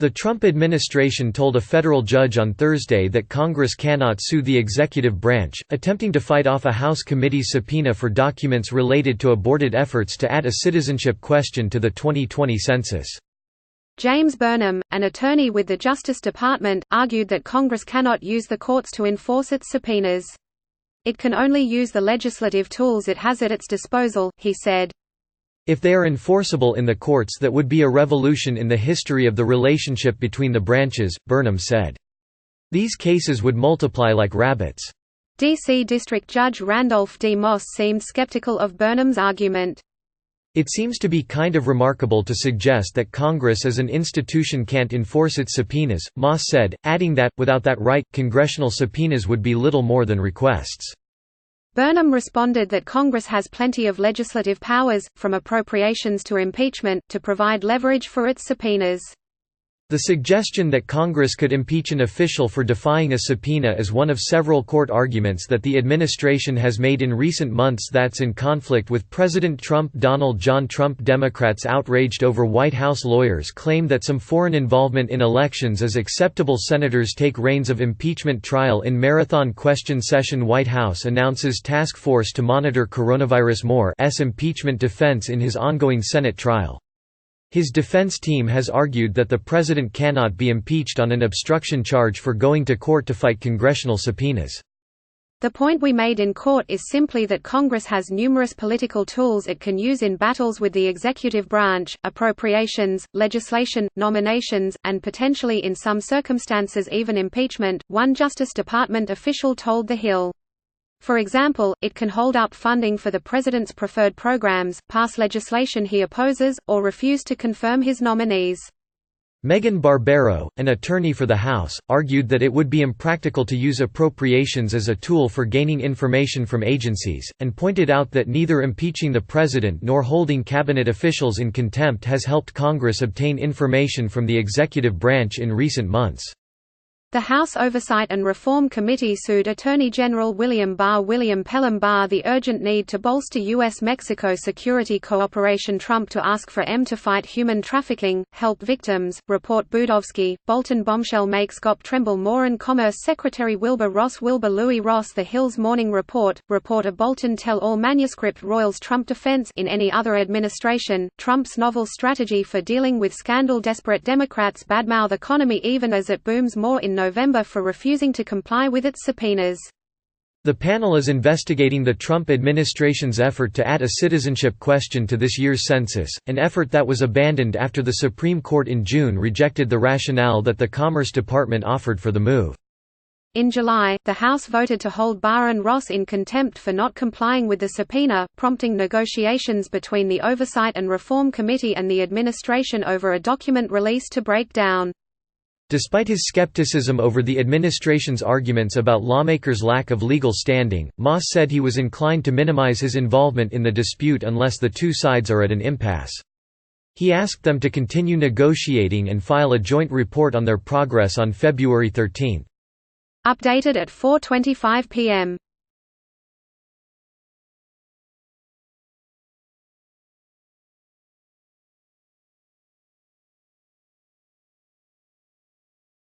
The Trump administration told a federal judge on Thursday that Congress cannot sue the executive branch, attempting to fight off a House committee's subpoena for documents related to aborted efforts to add a citizenship question to the 2020 census. James Burnham, an attorney with the Justice Department, argued that Congress cannot use the courts to enforce its subpoenas. It can only use the legislative tools it has at its disposal, he said. If they are enforceable in the courts, that would be a revolution in the history of the relationship between the branches, Burnham said. These cases would multiply like rabbits. D.C. District Judge Randolph D. Moss seemed skeptical of Burnham's argument. It seems to be kind of remarkable to suggest that Congress as an institution can't enforce its subpoenas, Moss said, adding that, without that right, congressional subpoenas would be little more than requests. Burnham responded that Congress has plenty of legislative powers, from appropriations to impeachment, to provide leverage for its subpoenas. The suggestion that Congress could impeach an official for defying a subpoena is one of several court arguments that the administration has made in recent months that's in conflict with President Trump. Donald John Trump. Democrats outraged over White House lawyers claim that some foreign involvement in elections is acceptable. Senators take reins of impeachment trial in marathon question session. White House announces task force to monitor coronavirus. Moore's impeachment defense in his ongoing Senate trial. His defense team has argued that the president cannot be impeached on an obstruction charge for going to court to fight congressional subpoenas. The point we made in court is simply that Congress has numerous political tools it can use in battles with the executive branch: appropriations, legislation, nominations, and potentially in some circumstances even impeachment, one Justice Department official told TheHill. For example, it can hold up funding for the president's preferred programs, pass legislation he opposes, or refuse to confirm his nominees. Megan Barbero, an attorney for the House, argued that it would be impractical to use appropriations as a tool for gaining information from agencies, and pointed out that neither impeaching the president nor holding cabinet officials in contempt has helped Congress obtain information from the executive branch in recent months. The House Oversight and Reform Committee sued Attorney General William Pelham Barr the urgent need to bolster U.S.-Mexico security cooperation. Trump to ask for M to fight human trafficking, help victims, report Budovsky, Bolton bombshell makes GOP tremble. More and Commerce Secretary Wilbur Louis Ross. The Hill's Morning Report of Bolton tell-all manuscript roils Trump defense in any other administration. Trump's novel strategy for dealing with scandal. Desperate Democrats badmouth economy even as it booms. More in November for refusing to comply with its subpoenas. The panel is investigating the Trump administration's effort to add a citizenship question to this year's census, an effort that was abandoned after the Supreme Court in June rejected the rationale that the Commerce Department offered for the move. In July, the House voted to hold Barr and Ross in contempt for not complying with the subpoena, prompting negotiations between the Oversight and Reform Committee and the administration over a document release to break down. Despite his skepticism over the administration's arguments about lawmakers' lack of legal standing, Moss said he was inclined to minimize his involvement in the dispute unless the two sides are at an impasse. He asked them to continue negotiating and file a joint report on their progress on February 13. Updated at 4:25 p.m.